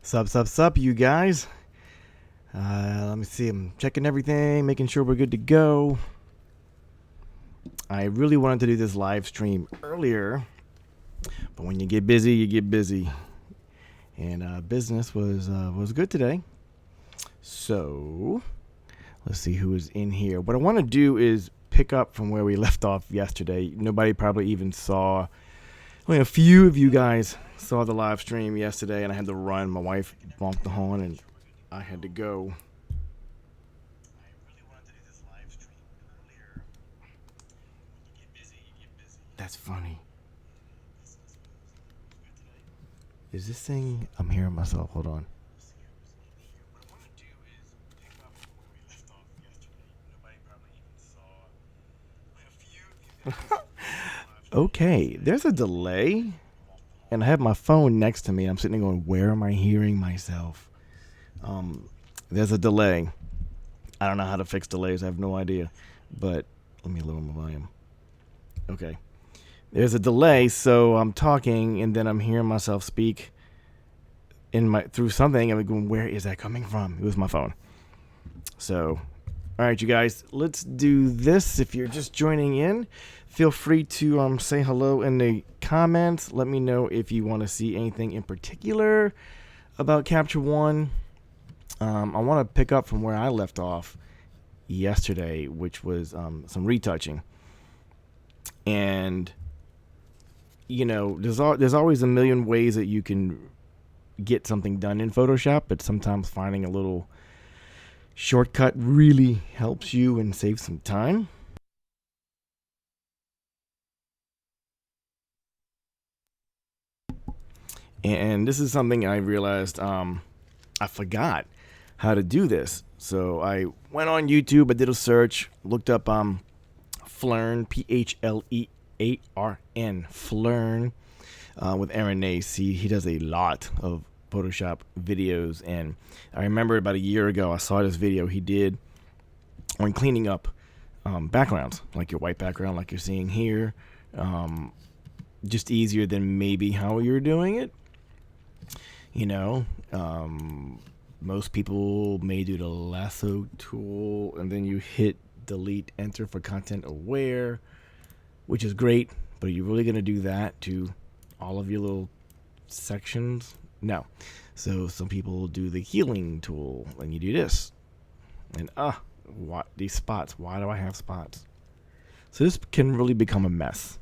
Sup, you guys. Let me see. I'm checking everything, making sure we're good to go. I really wanted to do this live stream earlier, but when you get busy, you get busy. And business was good today. So let's see who is in here. What I want to do is pick up from where we left off yesterday. Nobody probably even saw. Only a few of you guys saw the live stream yesterday, and I had to run. My wife bonked the horn, and I had to go. I really wanted to do this live stream earlier. When you get busy, you get busy. That's funny. Is this thing? I'm hearing myself. Hold on. What I want to do is pick up from where we left off yesterday. Nobody probably even saw. Only a few of you guys. Okay, there's a delay, and I have my phone next to me. I'm sitting there going, where am I hearing myself? There's a delay. I don't know how to fix delays. I have no idea, but let me lower my volume. Okay, there's a delay, so I'm talking, and then I'm hearing myself speak through something. I'm going, where is that coming from? It was my phone. So, all right, you guys, let's do this. If you're just joining in, feel free to say hello in the comments. Let me know if you want to see anything in particular about Capture One. I want to pick up from where I left off yesterday, which was some retouching. And, you know, there's always a million ways that you can get something done in Photoshop, but sometimes finding a little shortcut really helps you and saves some time. And this is something I realized I forgot how to do this. So I went on YouTube, I did a search, looked up Phlearn, P-H-L-E-A-R-N, Phlearn, with Aaron Nace. He does a lot of Photoshop videos, and I remember about a year ago I saw this video he did on cleaning up backgrounds, like your white background like you're seeing here, just easier than maybe how you're doing it. You know, most people may do the lasso tool, and then you hit delete enter for content aware, which is great, but are you really going to do that to all of your little sections? No. So some people do the healing tool, and you do this. And what these spots? Why do I have spots? So this can really become a mess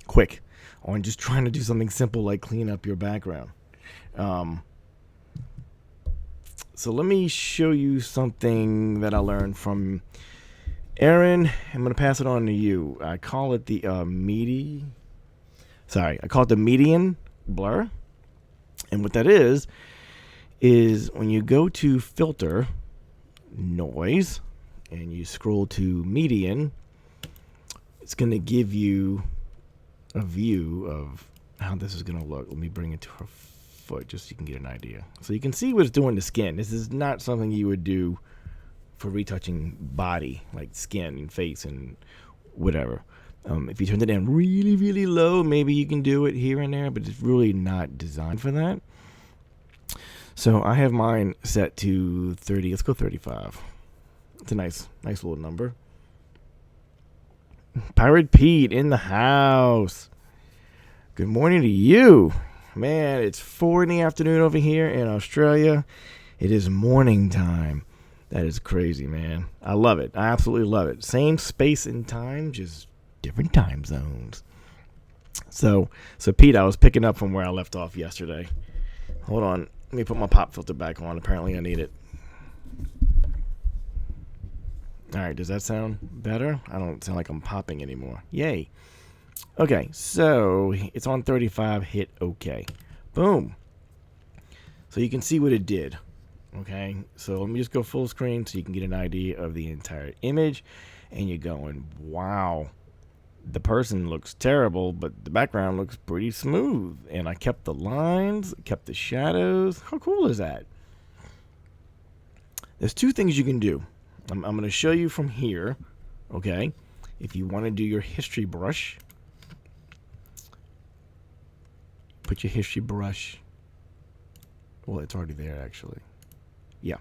quick on just trying to do something simple like clean up your background. So let me show you something that I learned from Aaron. I'm going to pass it on to you. I call it the median blur. And what that is when you go to filter, noise, and you scroll to median, it's going to give you a view of how this is going to look. Let me bring it to her foot just so you can get an idea. So you can see what it's doing to skin. This is not something you would do for retouching body, like skin and face and whatever. If you turn it down really, really low, maybe you can do it here and there, but it's really not designed for that. So I have mine set to 30. Let's go 35. It's a nice little number. Pirate Pete in the house. Good morning to you. Man, it's 4 in the afternoon over here in Australia. It is morning time. That is crazy, man. I love it. I absolutely love it. Same space and time, just different time zones. So Pete, I was picking up from where I left off yesterday. Hold on. Let me put my pop filter back on. Apparently I need it. All right, does that sound better? I don't sound like I'm popping anymore. Yay. Okay, so it's on 35. Hit OK. Boom. So you can see what it did. Okay, so let me just go full screen so you can get an idea of the entire image. And you're going, wow, the person looks terrible, but the background looks pretty smooth. And I kept the lines, kept the shadows. How cool is that? There's two things you can do. I'm going to show you from here, okay? If you want to do your history brush, put your history brush Well, it's already there, actually. Yeah.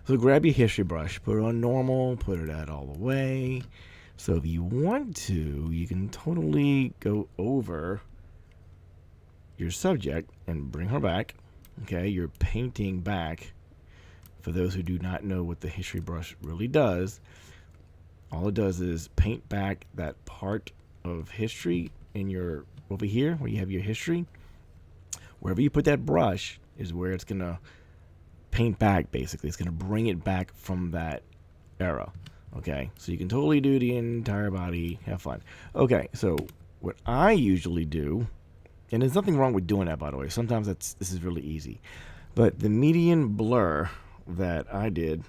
So grab your history brush, put it on normal, put it at all the way. So if you want to, you can totally go over your subject and bring her back. Okay, you're painting back. For those who do not know what the history brush really does, all it does is paint back that part of history in your, over here where you have your history. Wherever you put that brush is where it's going to paint back, basically. It's going to bring it back from that era. Okay, so you can totally do the entire body, have fun. Okay, so what I usually do, and there's nothing wrong with doing that, by the way. Sometimes this is really easy. But the median blur that I did,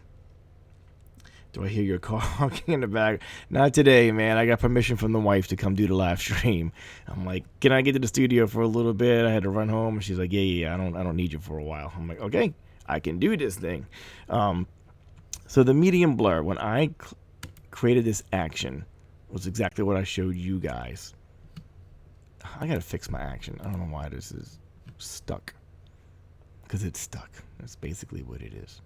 do I hear your car honking in the back? Not today, man. I got permission from the wife to come do the live stream. I'm like, can I get to the studio for a little bit? I had to run home. And she's like, yeah, I don't need you for a while. I'm like, okay, I can do this thing. So the median blur, when I created this action, was exactly what I showed you guys. I gotta fix my action. I don't know why this is stuck. Because it's stuck. That's basically what it is.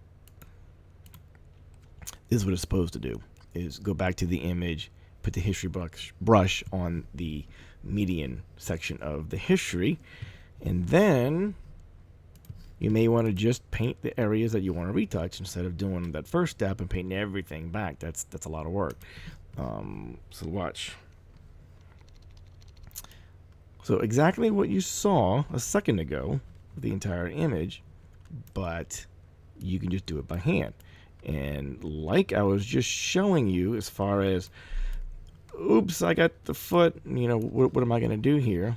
This is what it's supposed to do, is go back to the image, put the history brush on the median section of the history, and then you may want to just paint the areas that you want to retouch instead of doing that first step and painting everything back. That's a lot of work. So watch. So exactly what you saw a second ago with the entire image, but you can just do it by hand. And like I was just showing you, as far as, oops, I got the foot, you know, what am I going to do here?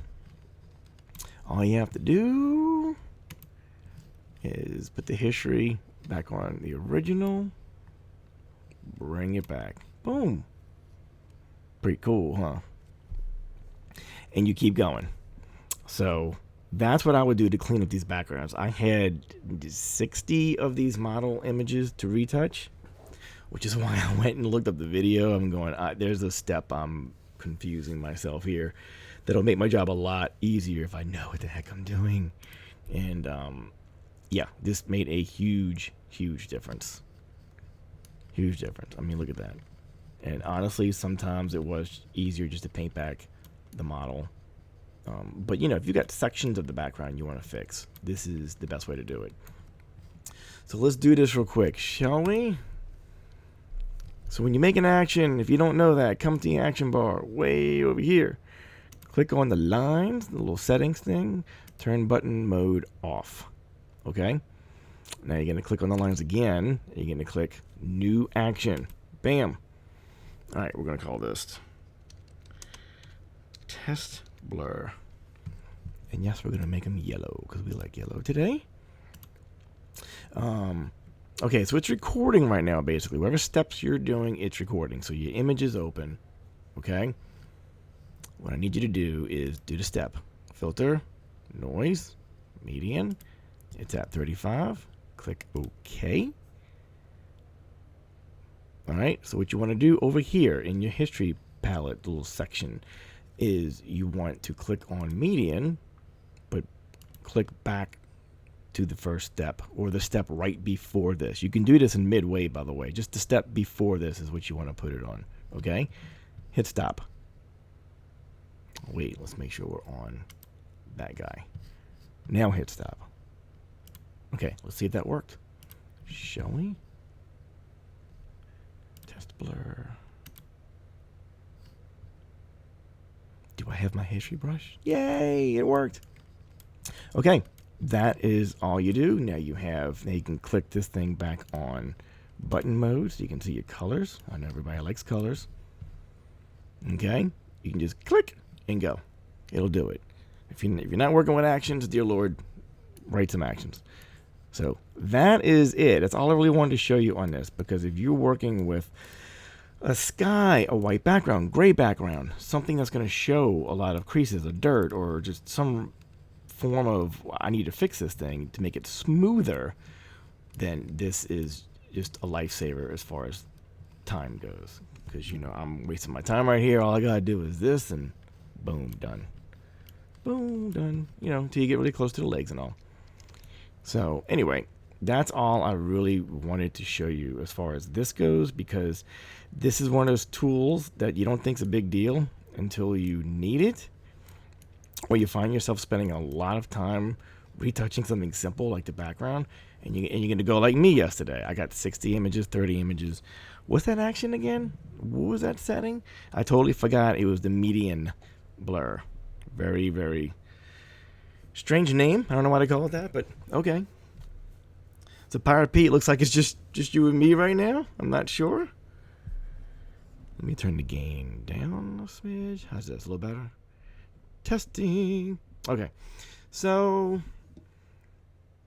All you have to do is put the history back on the original, bring it back. Boom. Pretty cool, huh? And you keep going. So that's what I would do to clean up these backgrounds. I had 60 of these model images to retouch, which is why I went and looked up the video. I'm going, there's a step I'm confusing myself here that'll make my job a lot easier if I know what the heck I'm doing. And yeah, this made a huge difference. Huge difference. I mean, look at that. And honestly, sometimes it was easier just to paint back the model. But you know, if you got sections of the background you want to fix, this is the best way to do it. So let's do this real quick, shall we? So when you make an action, if you don't know that, come to the action bar way over here. Click on the lines, the little settings thing, turn button mode off. Okay? Now you're going to click on the lines again. And you're going to click new action. Bam. All right, we're going to call this test blur. And yes, we're going to make them yellow because we like yellow today. Okay, so it's recording right now, basically. Whatever steps you're doing, it's recording. So your image is open. Okay? What I need you to do is do the step. Filter, noise, median. It's at 35. Click OK. All right, so what you want to do over here in your history palette, little section, is you want to click on median, but click back to the first step or the step right before this. You can do this in midway, by the way. Just the step before this is what you want to put it on. Okay? Hit stop. Wait, let's make sure we're on that guy. Now hit stop. Okay, let's see if that worked. Shall we? Test blur. Do I have my history brush? Yay, it worked. Okay, that is all you do. Now you can click this thing back on button mode so you can see your colors. I know everybody likes colors. Okay, you can just click and go. It'll do it. If you're not working with actions, dear Lord, write some actions. So that is it. That's all I really wanted to show you on this, because if you're working with a sky, a white background, gray background, something that's going to show a lot of creases, or dirt, or just some form of, I need to fix this thing to make it smoother, then this is just a lifesaver as far as time goes. Because, you know, I'm wasting my time right here. All I got to do is this, and boom, done. Boom, done. You know, until you get really close to the legs and all. So anyway, that's all I really wanted to show you as far as this goes, because this is one of those tools that you don't think is a big deal until you need it, or you find yourself spending a lot of time retouching something simple like the background, and you're going to go like me yesterday. I got 60 images, 30 images. What's that action again? What was that setting? I totally forgot. It was the median blur. Very, very strange name. I don't know why they call it that, but okay. So Pirate Pete, looks like it's just you and me right now. I'm not sure. Let me turn the gain down a smidge. How's this? A little better? Testing. Okay. So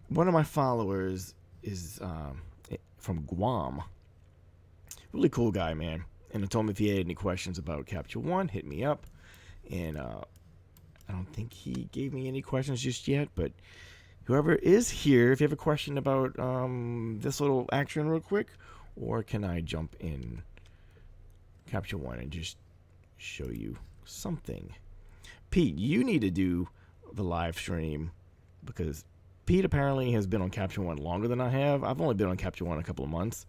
one of my followers is from Guam. Really cool guy, man. And I told him if he had any questions about Capture One, hit me up. And I don't think he gave me any questions just yet, but whoever is here, if you have a question about this little action real quick, or can I jump in Capture One and just show you something? Pete, you need to do the live stream, because Pete apparently has been on Capture One longer than I have. I've only been on Capture One a couple of months.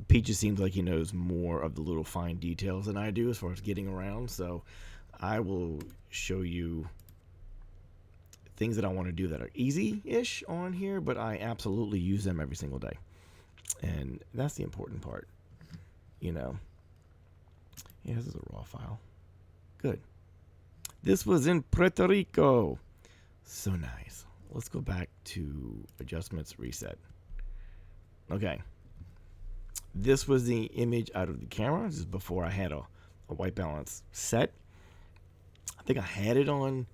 Pete just seems like he knows more of the little fine details than I do as far as getting around. So I will show you things that I want to do that are easy-ish on here, but I absolutely use them every single day. And that's the important part, you know. Yeah, this is a raw file. Good. This was in Puerto Rico. So nice. Let's go back to adjustments, reset. Okay. This was the image out of the camera. This is before I had a white balance set. I think I had it on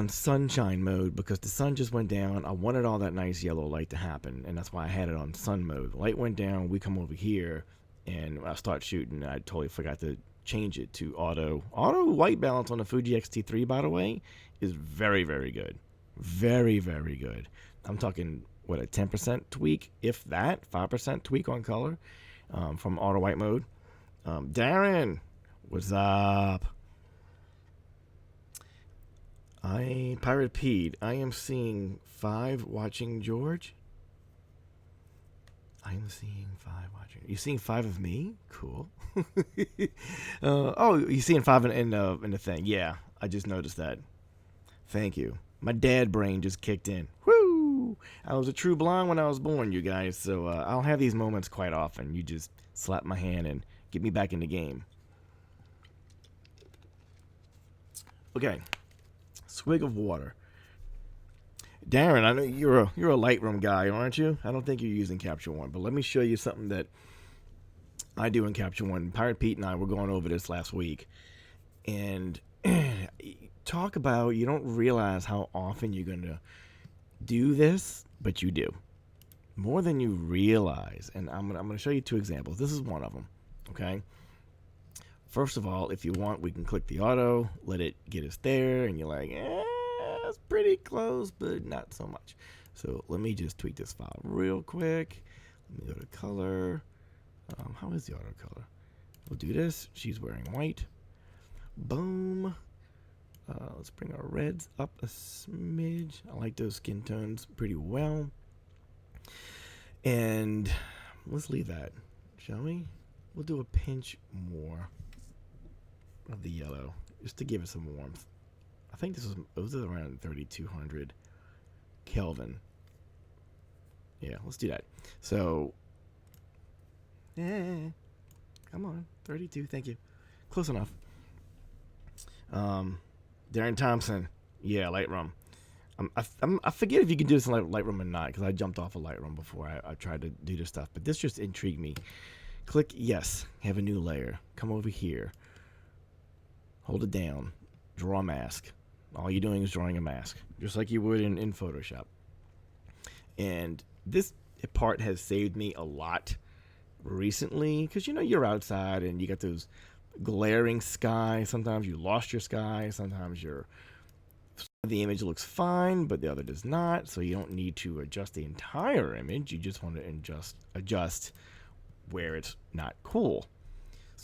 sunshine mode because the sun just went down. I wanted all that nice yellow light to happen, and that's why I had it on sun mode. The light went down, we come over here, and I start shooting. I totally forgot to change it to auto. Auto white balance on the Fuji X-T3, by the way, is very, very good. Very, very good. I'm talking, what, a 10% tweak, if that, 5% tweak on color from auto white mode. Darren, what's up? Pirate Pete, I am seeing 5 watching George. I am seeing 5 watching. You seeing 5 of me? Cool. Oh, you seeing 5 in the thing? Yeah, I just noticed that. Thank you. My dad brain just kicked in. Woo! I was a true blonde when I was born, you guys. So I'll have these moments quite often. You just slap my hand and get me back in the game. Okay. Swig of water. Darren, I know you're a Lightroom guy, aren't you? I don't think you're using Capture One, but let me show you something that I do in Capture One. Pirate Pete and I were going over this last week, and talk about, you don't realize how often you're gonna do this, but you do more than you realize. And I'm gonna show you 2 examples. This is one of them. Okay. First of all, if you want, we can click the auto, let it get us there, and you're like, it's pretty close, but not so much. So let me just tweak this file real quick. Let me go to color. How is the auto color? We'll do this. She's wearing white. Boom. Let's bring our reds up a smidge. I like those skin tones pretty well. And let's leave that, shall we? We'll do a pinch more of the yellow just to give it some warmth. I think this was around 3200 Kelvin. Yeah, let's do that. So, come on, 32. Thank you. Close enough. Darren Thompson. Yeah, Lightroom. I forget if you can do this in Lightroom or not, because I jumped off of Lightroom before I tried to do this stuff. But this just intrigued me. Click yes. Have a new layer. Come over here. Hold it down. Draw a mask. All you're doing is drawing a mask, just like you would in Photoshop. And this part has saved me a lot recently, because you're outside and you got those glaring skies. Sometimes you lost your sky. Sometimes the image looks fine, but the other does not. So you don't need to adjust the entire image. You just want to adjust where it's not cool.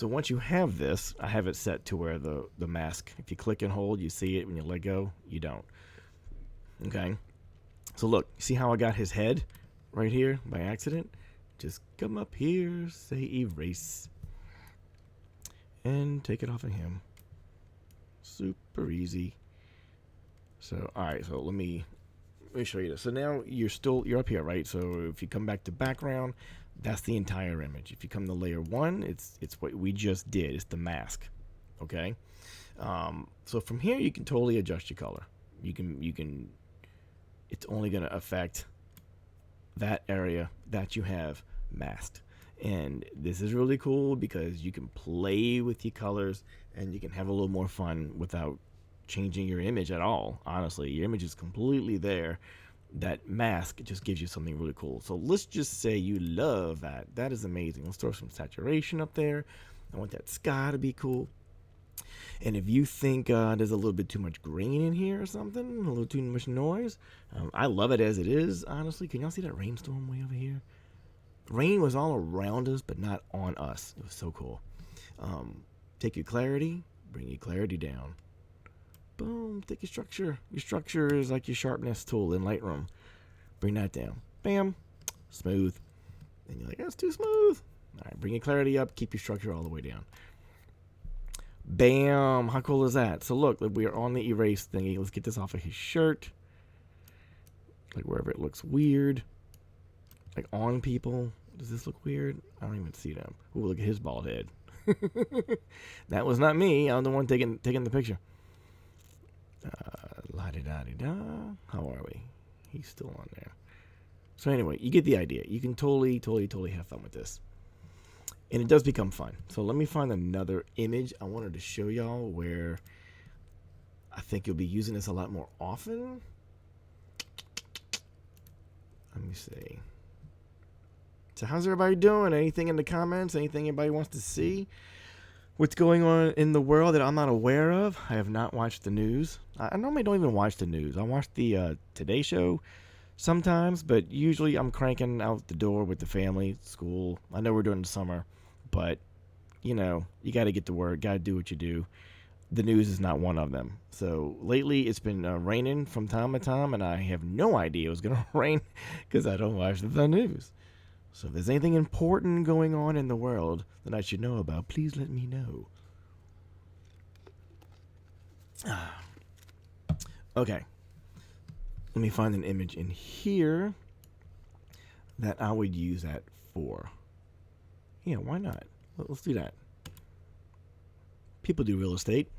So once you have this, I have it set to where the mask, if you click and hold, you see it. When you let go, you don't. Okay. So look, see how I got his head right here by accident? Just come up here, say erase, and take it off of him. Super easy. So, all right, so let me show you this. So now you're up here, right? So if you come back to background, that's the entire image. If you come to layer 1, it's what we just did. It's the mask. Okay. So from here you can totally adjust your color. You can. It's only going to affect that area that you have masked. And this is really cool because you can play with your colors and you can have a little more fun without changing your image at all. Honestly, your image is completely there. That mask just gives you something really cool. So let's just say you love that. That is amazing. Let's throw some saturation up there. I want that sky to be cool. And if you think there's a little bit too much grain in here or something, a little too much noise, I love it as it is, honestly. Can y'all see that rainstorm way over here? Rain was all around us, but not on us. It was so cool. Take your clarity, bring your clarity down. Boom, take your structure. Your structure is like your sharpness tool in Lightroom. Bring that down. Bam, smooth. And you're like, that's too smooth. All right, bring your clarity up, keep your structure all the way down. Bam, how cool is that? So look, we are on the erase thingy. Let's get this off of his shirt. Like wherever it looks weird. Like on people. Does this look weird? I don't even see them. Ooh, look at his bald head. That was not me. I'm the one taking the picture. La-di-da-di-da. How are we? He's still on there. So anyway, you get the idea. You can totally have fun with this. And it does become fun. So let me find another image I wanted to show y'all where I think you'll be using this a lot more often. Let me see. So how's everybody doing? Anything in the comments? Anything anybody wants to see? What's going on in the world that I'm not aware of? I have not watched the news. I normally don't even watch the news. I watch the Today Show sometimes, but usually I'm cranking out the door with the family, school. I know we're doing the summer, but you know, you got to get to work, got to do what you do. The news is not one of them. So lately it's been raining from time to time, and I have no idea it was going to rain because I don't watch the news. So if there's anything important going on in the world that I should know about, please let me know. Okay. Let me find an image in here that I would use that for. Yeah, why not? Let's do that. People do real estate.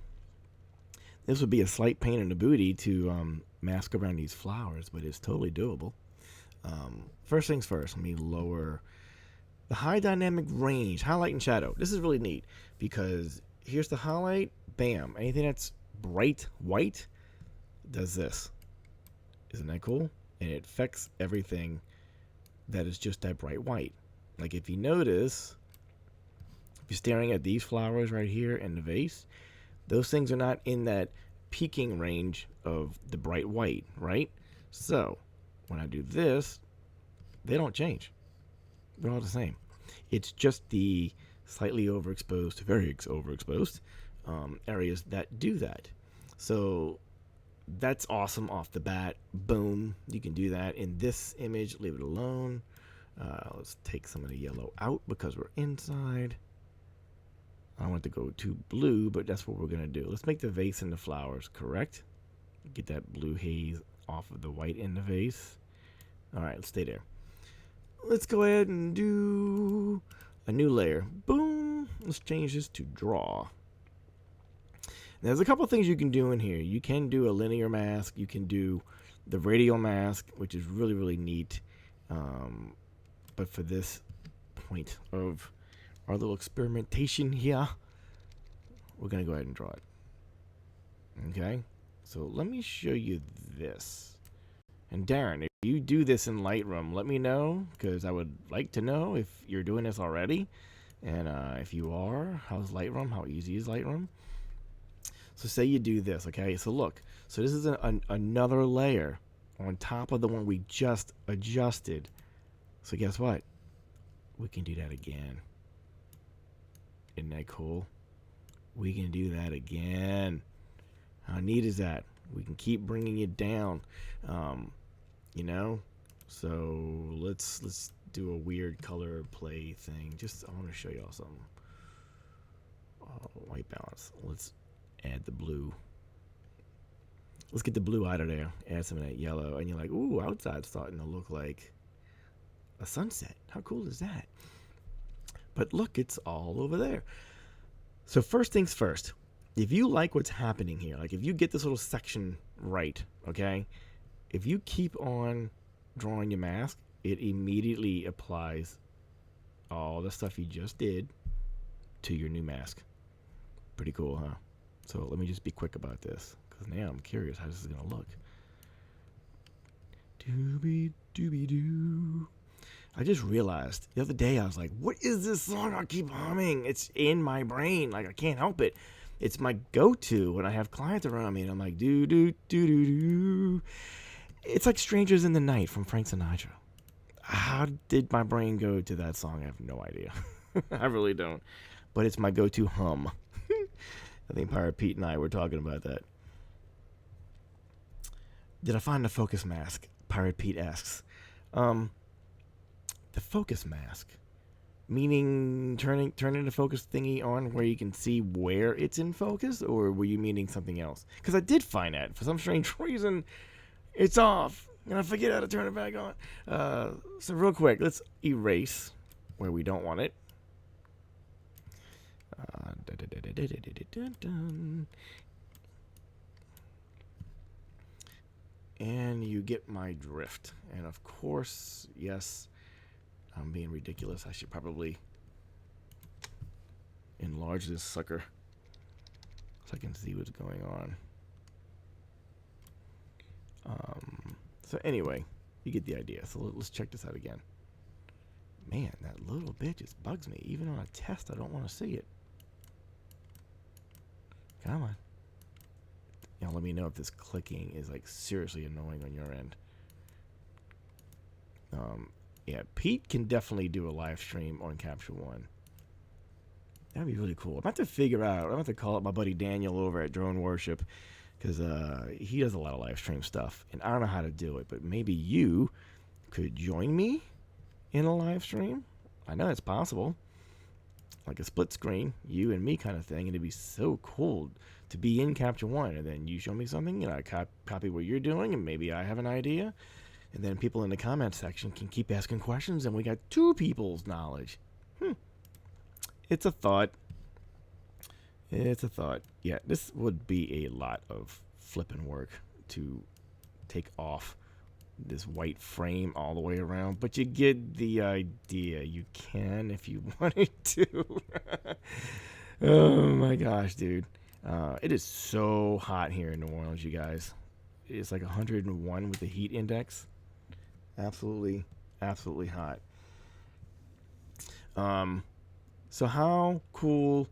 This would be a slight pain in the booty to mask around these flowers, but it's totally doable. First things first, let me lower the high dynamic range, highlight and shadow. This is really neat because here's the highlight. Bam. Anything that's bright white does this. Isn't that cool? And it affects everything that is just that bright white. Like if you notice, if you're staring at these flowers right here in the vase, those things are not in that peaking range of the bright white, right? So when I do this, they don't change. They're all the same. It's just the slightly overexposed, very overexposed areas that do that. So that's awesome off the bat. Boom. You can do that in this image. Leave it alone. Let's take some of the yellow out because we're inside. I want to go to blue, but that's what we're going to do. Let's make the vase and the flowers correct. Get that blue haze off of the white in the vase. All right, let's stay there. Let's go ahead and do a new layer. Boom. Let's change this to draw. Now, there's a couple things you can do in here. You can do a linear mask. You can do the radial mask, which is really, really neat. But for this point of our little experimentation here, we're going to go ahead and draw it. Okay? So let me show you this. And Darren, if you do this in Lightroom, let me know, because I would like to know if you're doing this already. And if you are, how's Lightroom? How easy is Lightroom? So say you do this, okay? So look, so this is another layer on top of the one we just adjusted. So guess what? We can do that again. Isn't that cool? We can do that again. How neat is that? We can keep bringing it down. You know? So let's do a weird color play thing. Just I want to show y'all something. White balance. Let's add the blue. Let's get the blue out of there. Add some of that yellow. And you're like, ooh, outside's starting to look like a sunset. How cool is that? But look, it's all over there. So first things first. If you like what's happening here, like if you get this little section right, okay? If you keep on drawing your mask, it immediately applies all the stuff you just did to your new mask. Pretty cool, huh? So let me just be quick about this, because now I'm curious how this is going to look. Dooby-dooby-doo. I just realized the other day, I was like, what is this song I keep humming? It's in my brain. Like, I can't help it. It's my go-to when I have clients around me, and I'm like, do-do-do-do-do. It's like Strangers in the Night from Frank Sinatra. How did my brain go to that song? I have no idea. I really don't. But it's my go-to hum. I think Pirate Pete and I were talking about that. Did I find the focus mask? Pirate Pete asks. The focus mask, meaning turning the focus thingy on where you can see where it's in focus, or were you meaning something else? Because I did find that for some strange reason, it's off, and I forget how to turn it back on. So real quick, let's erase where we don't want it. And you get my drift. And of course, yes, I'm being ridiculous. I should probably enlarge this sucker so I can see what's going on. So anyway, you get the idea. So let's check this out again. Man, that little bit just bugs me. Even on a test, I don't want to see it. Come on. You know, let me know if this clicking is like seriously annoying on your end. Yeah, Pete can definitely do a live stream on Capture One. That'd be really cool. I'm about to figure out. I'm about to call up my buddy Daniel over at Drone Worship, because he does a lot of live stream stuff, and I don't know how to do it. But maybe you could join me in a live stream. I know it's possible, like a split screen, you and me kind of thing, and it'd be so cool to be in Capture One, and then you show me something, and I copy what you're doing, and maybe I have an idea. And then people in the comment section can keep asking questions, and we got two people's knowledge. It's a thought. It's a thought. Yeah, this would be a lot of flipping work to take off this white frame all the way around, but you get the idea. You can if you wanted to. Oh my gosh, dude. It is so hot here in New Orleans, you guys. It's like 101 with the heat index. Absolutely, absolutely hot. So how cool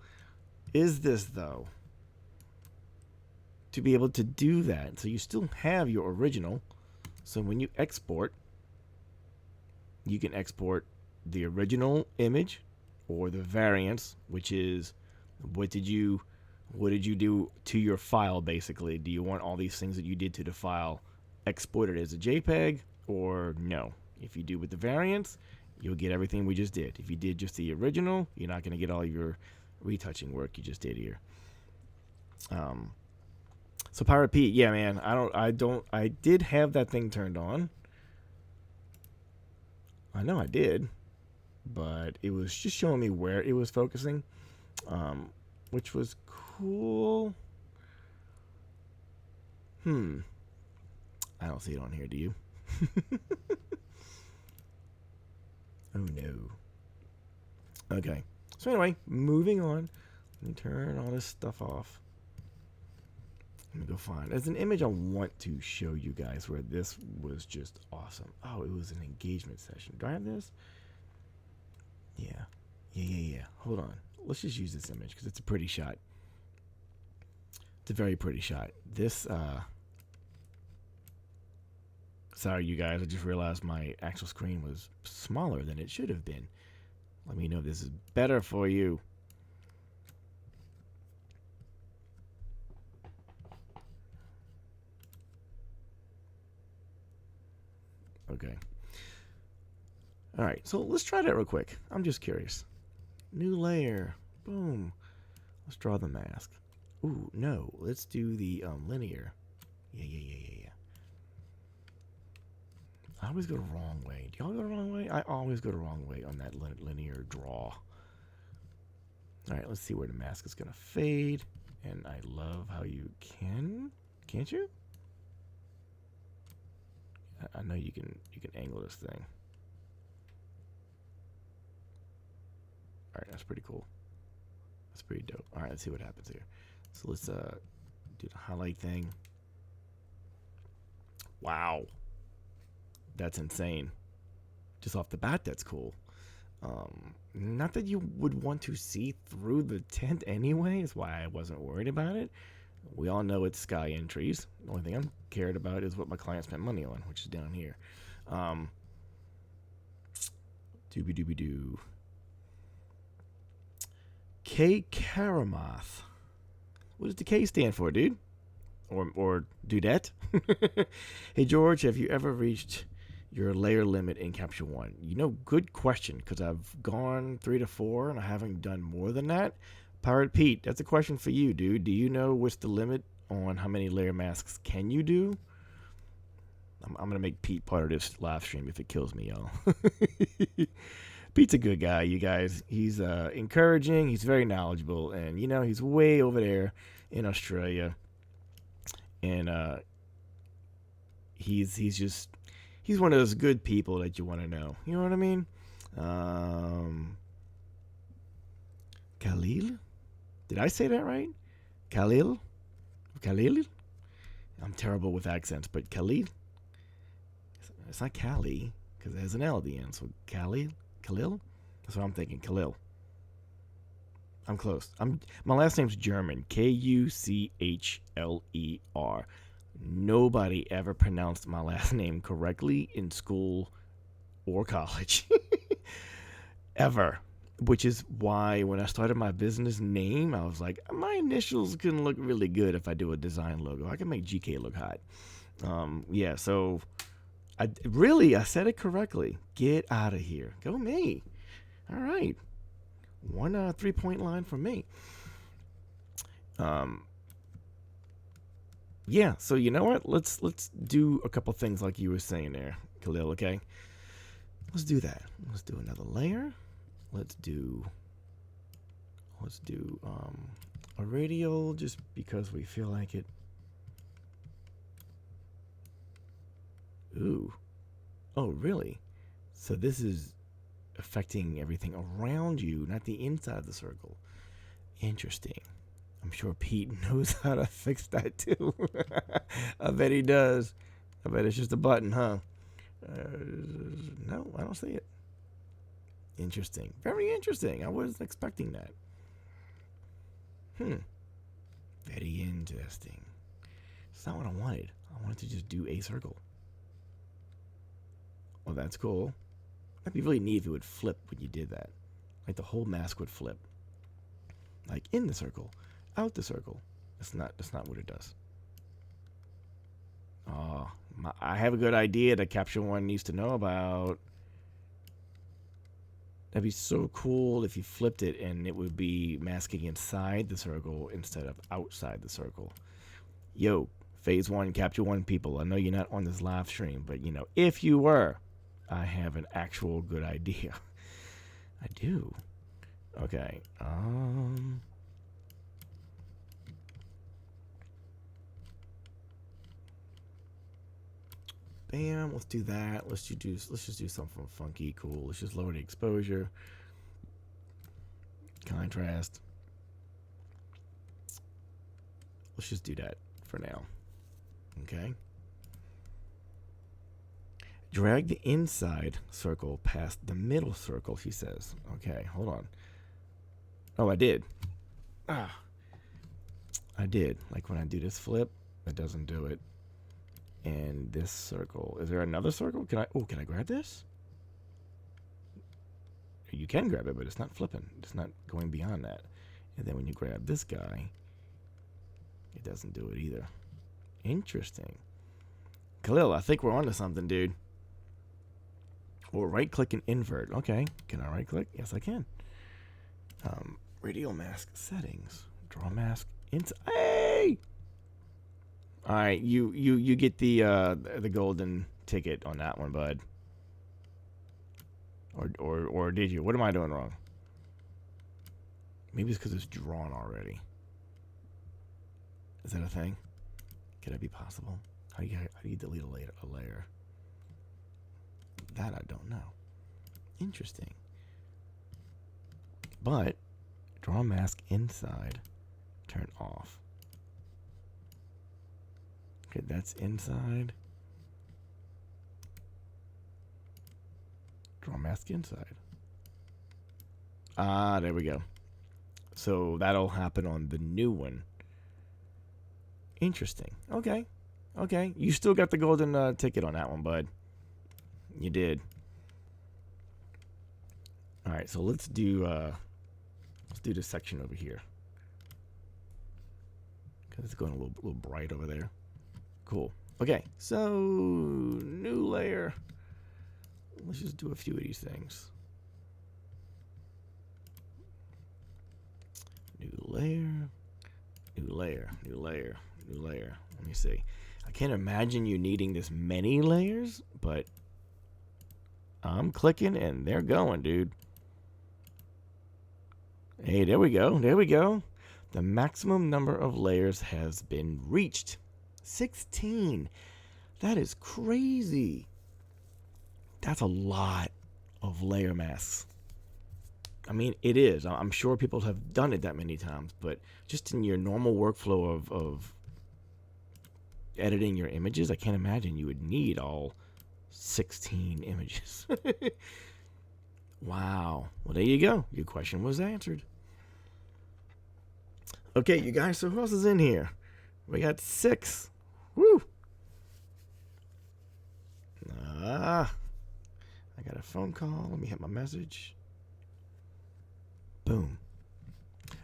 is this, though, to be able to do that? So you still have your original. So when you export, you can export the original image or the variants, which is what did you do to your file, basically. Do you want all these things that you did to the file exported as a JPEG? Or no. If you do with the variants, you'll get everything we just did. If you did just the original, you're not going to get all your retouching work you just did here. So Pirate Pete, yeah, man, I did have that thing turned on. I know I did, but it was just showing me where it was focusing, which was cool. I don't see it on here, do you? Oh no. Okay. So anyway, moving on. Let me turn all this stuff off. Let me go find. There's an image I want to show you guys where this was just awesome. Oh, it was an engagement session. Do I have this? Yeah. Hold on. Let's just use this image because it's a pretty shot. It's a very pretty shot. This, sorry, you guys. I just realized my actual screen was smaller than it should have been. Let me know if this is better for you. Okay. All right, so let's try that real quick. I'm just curious. New layer. Boom. Let's draw the mask. Ooh, no. Let's do the linear. Yeah. I always go the wrong way. Do y'all go the wrong way? I always go the wrong way on that linear draw. All right, let's see where the mask is going to fade. And I love how you can. Can't you? I know you can angle this thing. All right, that's pretty cool. That's pretty dope. All right, let's see what happens here. So let's do the highlight thing. Wow. That's insane. Just off the bat, that's cool. Not that you would want to see through the tent anyway. That's why I wasn't worried about it. We all know it's sky and trees. The only thing I'm cared about is what my client spent money on, which is down here. Doobie-doobie-doo. K Karamoth. What does the K stand for, dude? Or dudette? Hey, George, have you ever reached your layer limit in Capture One? You know, good question, because I've gone 3 to 4, and I haven't done more than that. Pirate Pete, that's a question for you, dude. Do you know what's the limit on how many layer masks can you do? I'm going to make Pete part of this live stream if it kills me, y'all. Pete's a good guy, you guys. He's encouraging. He's very knowledgeable. And, you know, he's way over there in Australia. And he's one of those good people that you want to know. You know what I mean? Khalil? Did I say that right? Khalil? I'm terrible with accents, but Khalil? It's not Cali, because it has an L at the end. So Khalil? That's what I'm thinking. Khalil. I'm close. My last name's German. Kuchler. Nobody ever pronounced my last name correctly in school or college. Ever. Which is why when I started my business name, I was like, my initials can look really good if I do a design logo. I can make GK look hot. Yeah, so I said it correctly. Get out of here. Go me. All right. One 3-point line from me. Yeah, so you know what? Let's do a couple things like you were saying there, Khalil, okay? Let's do that. Let's do another layer. Let's do a radial just because we feel like it. Ooh. Oh, really? So this is affecting everything around you, not the inside of the circle. Interesting. I'm sure Pete knows how to fix that too. I bet he does. I bet it's just a button, huh? No, I don't see it. Interesting. Very interesting. I wasn't expecting that. Very interesting. It's not what I wanted. I wanted to just do a circle. Well, that's cool. That'd be really neat if it would flip when you did that. Like the whole mask would flip. Like in the circle, out the circle. That's not what it does. Oh, I have a good idea that Capture One needs to know about. That'd be so cool if you flipped it and it would be masking inside the circle instead of outside the circle. Yo, Phase 1, Capture One people, I know you're not on this live stream, but you know, if you were, I have an actual good idea. I do. Okay. Bam, let's do that. Let's just do something funky, cool. Let's just lower the exposure. Contrast. Let's just do that for now. Okay. Drag the inside circle past the middle circle, he says. Okay, hold on. Oh, I did. I did. Like when I do this flip, it doesn't do it. And this circle. Is there another circle? Can I grab this? You can grab it, but it's not flipping. It's not going beyond that. And then when you grab this guy, it doesn't do it either. Interesting. Khalil, I think we're onto something, dude. Or right click and invert. Okay, can I right click? Yes, I can. Radial mask settings. Draw mask into. Hey! All right, you get the golden ticket on that one, bud. Or did you? What am I doing wrong? Maybe it's because it's drawn already. Is that a thing? Could that be possible? How do you delete a layer? That I don't know. Interesting. But draw mask inside, turn off. Okay, that's inside. Draw mask inside. Ah, there we go. So that'll happen on the new one. Interesting. Okay. Okay. You still got the golden ticket on that one, bud. You did. All right, so let's do this section over here. Cause it's going a little bright over there. Cool. Okay, so new layer. Let's just do a few of these things. New layer, new layer, new layer, new layer. Let me see. I can't imagine you needing this many layers, but I'm clicking and they're going, dude. Hey, there we go. There we go. The maximum number of layers has been reached. 16. That is crazy. That's a lot of layer masks. I mean, it is. I'm sure people have done it that many times, but just in your normal workflow of editing your images, I can't imagine you would need all 16 images. Wow. Well, there you go. Your question was answered. Okay, you guys, so who else is in here? We got 6. Woo! I got a phone call. Let me hit my message. Boom.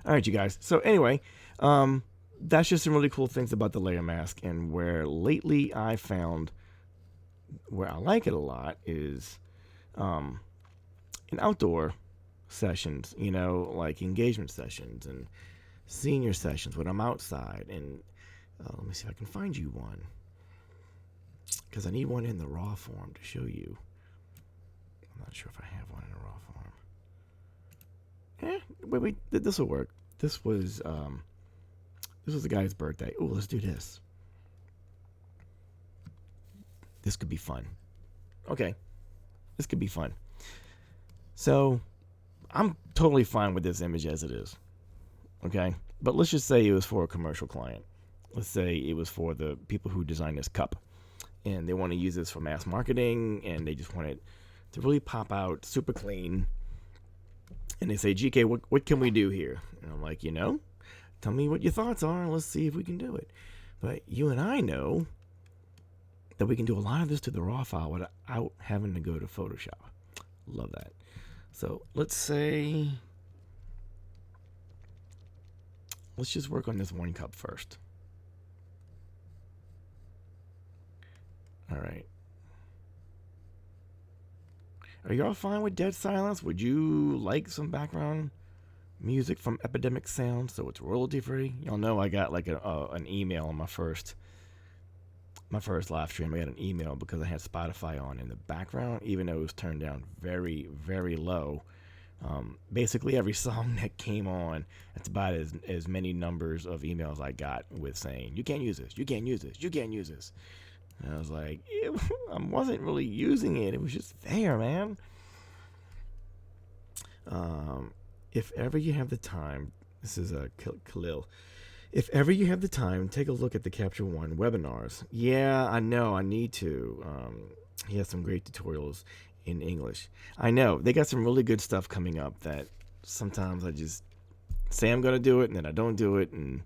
All right, you guys. So anyway, that's just some really cool things about the layer mask, and where lately I found where I like it a lot is in outdoor sessions, you know, like engagement sessions and senior sessions when I'm outside. And let me see if I can find you one, because I need one in the raw form to show you. I'm not sure if I have one in the raw form. Wait, this will work. This was the guy's birthday. Oh, let's do this. This could be fun. Okay, this could be fun. So I'm totally fine with this image as it is. Okay, but let's just say it was for a commercial client. Let's say it was for the people who design this cup, and they want to use this for mass marketing, and they just want it to really pop out super clean. And they say, GK, what can we do here? And I'm like, tell me what your thoughts are, and let's see if we can do it. But you and I know that we can do a lot of this to the raw file without having to go to Photoshop. Love that. So let's just work on this one cup first. All right. Are y'all fine with dead silence? Would you like some background music from Epidemic Sound so it's royalty free? Y'all know I got like an email on my first live stream. I got an email because I had Spotify on in the background, even though it was turned down very, very low. Basically every song that came on, that's about as many numbers of emails I got with saying, you can't use this, you can't use this, you can't use this. And I was like, I wasn't really using it. It was just there, man. If ever you have the time, this is Khalil. If ever you have the time, take a look at the Capture One webinars. Yeah, I know. I need to. He has some great tutorials in English. I know. They got some really good stuff coming up that sometimes I just say I'm going to do it, and then I don't do it. And,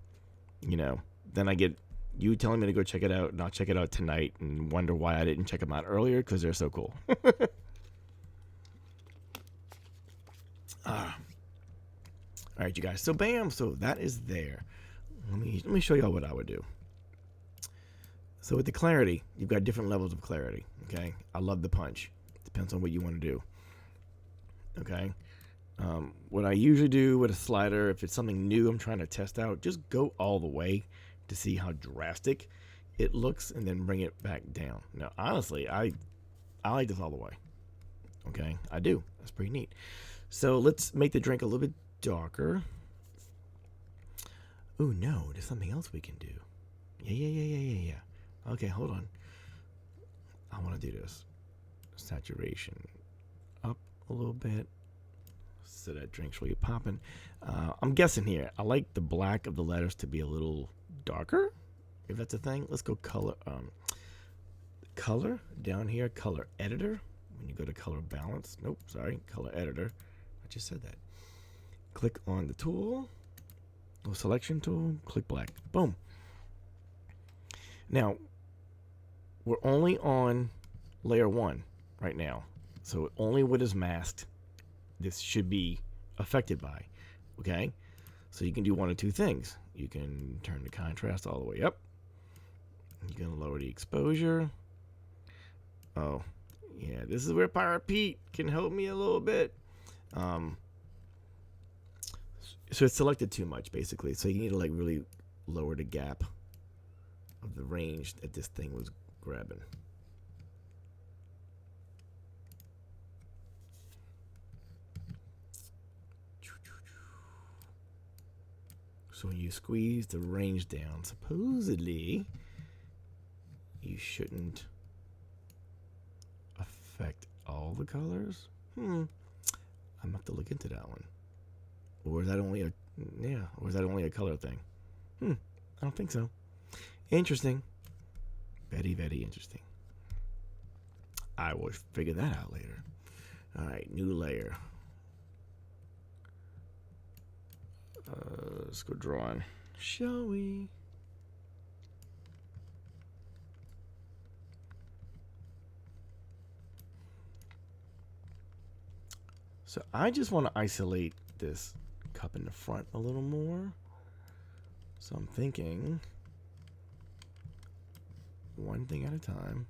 then I get you telling me to go check it out, and I'll check it out tonight and wonder why I didn't check them out earlier, because they're so cool. All right, you guys. So bam. So that is there. Let me show y'all what I would do. So with the clarity, you've got different levels of clarity. Okay, I love the punch. Depends on what you want to do. Okay. What I usually do with a slider, if it's something new I'm trying to test out, just go all the way to see how drastic it looks and then bring it back down. Now, honestly, I like this all the way. Okay, I do. That's pretty neat. So let's make the drink a little bit darker. Oh no, there's something else we can do. Yeah. Okay, hold on. I want to do this. Saturation up a little bit so that drink's really popping. I'm guessing here. I like the black of the letters to be a little darker, if that's a thing. Let's go color. Color down here. Color editor. When you go to color balance. Nope, sorry. Color editor. I just said that. Click on the tool. Little selection tool. Click black. Boom. Now, we're only on layer 1 right now. So only what is masked this should be affected by. Okay? So you can do one of two things. You can turn the contrast all the way up. You can lower the exposure. Oh, yeah, this is where Pirate Pete can help me a little bit. So it's selected too much, basically. So you need to like really lower the gap of the range that this thing was grabbing. So when you squeeze the range down, supposedly you shouldn't affect all the colors. I'm gonna have to look into that one. Or is that only a color thing? I don't think so. Interesting. Very, very interesting. I will figure that out later. All right, new layer. Let's go drawing. Shall we? So I just want to isolate this cup in the front a little more. So I'm thinking one thing at a time.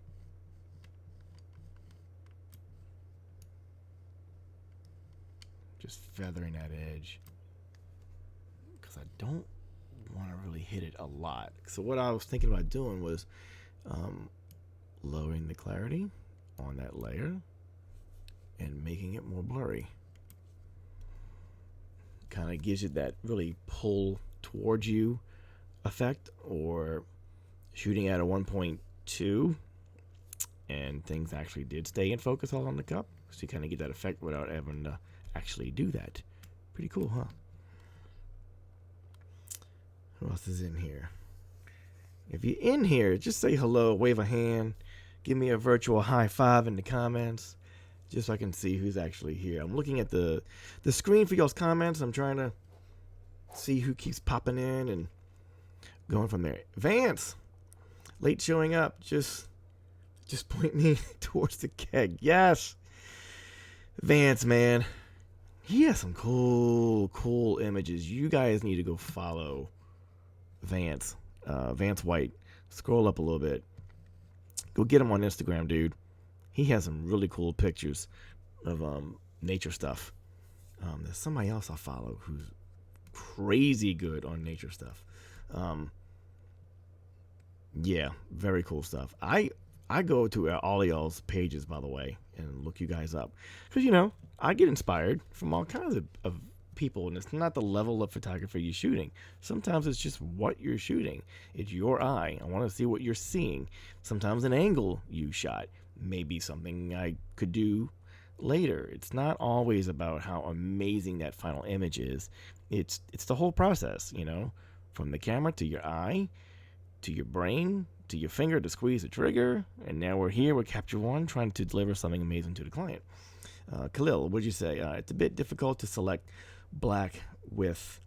Just feathering that edge. Because I don't want to really hit it a lot. So what I was thinking about doing was lowering the clarity on that layer and making it more blurry. Kind of gives you that really pull towards you effect, or shooting at a 1.2 and things actually did stay in focus all on the cup. So you kind of get that effect without having to actually do that. Pretty cool, huh? Who else is in here? If you're in here, just say hello, wave a hand, give me a virtual high five in the comments, just so I can see who's actually here. I'm looking at the screen for y'all's comments. I'm trying to see who keeps popping in and going from there. Vance, late showing up. Just point me towards the keg. Yes, Vance, man, he has some cool images. You guys need to go follow Vance. Vance White. Scroll up a little bit. Go get him on Instagram, dude. He has some really cool pictures of nature stuff. There's somebody else I follow who's crazy good on nature stuff. Yeah, very cool stuff. I go to all of y'all's pages, by the way, and look you guys up. Because, you know, I get inspired from all kinds of people, and it's not the level of photography you're shooting. Sometimes it's just what you're shooting. It's your eye. I want to see what you're seeing. Sometimes an angle you shot may be something I could do later. It's not always about how amazing that final image is. It's the whole process, you know, from the camera to your eye, to your brain, to your finger to squeeze the trigger, and now we're here with Capture One trying to deliver something amazing to the client. Khalil, what'd you say? It's a bit difficult to select black with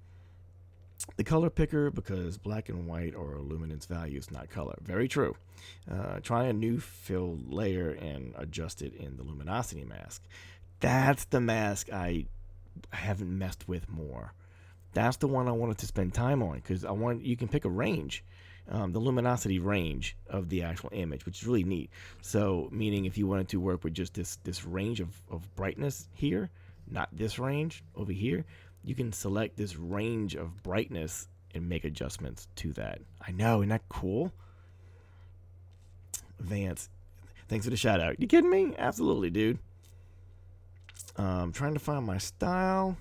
the color picker because black and white are luminance values, not color. Very true. Try a new fill layer and adjust it in the luminosity mask. That's the mask I haven't messed with more. That's the one I wanted to spend time on because you can pick a range the luminosity range of the actual image, which is really neat. So, meaning if you wanted to work with just this range of brightness here, not this range over here, you can select this range of brightness and make adjustments to that. I know, isn't that cool? Vance, thanks for the shout out. You kidding me? Absolutely, dude. Trying to find my style.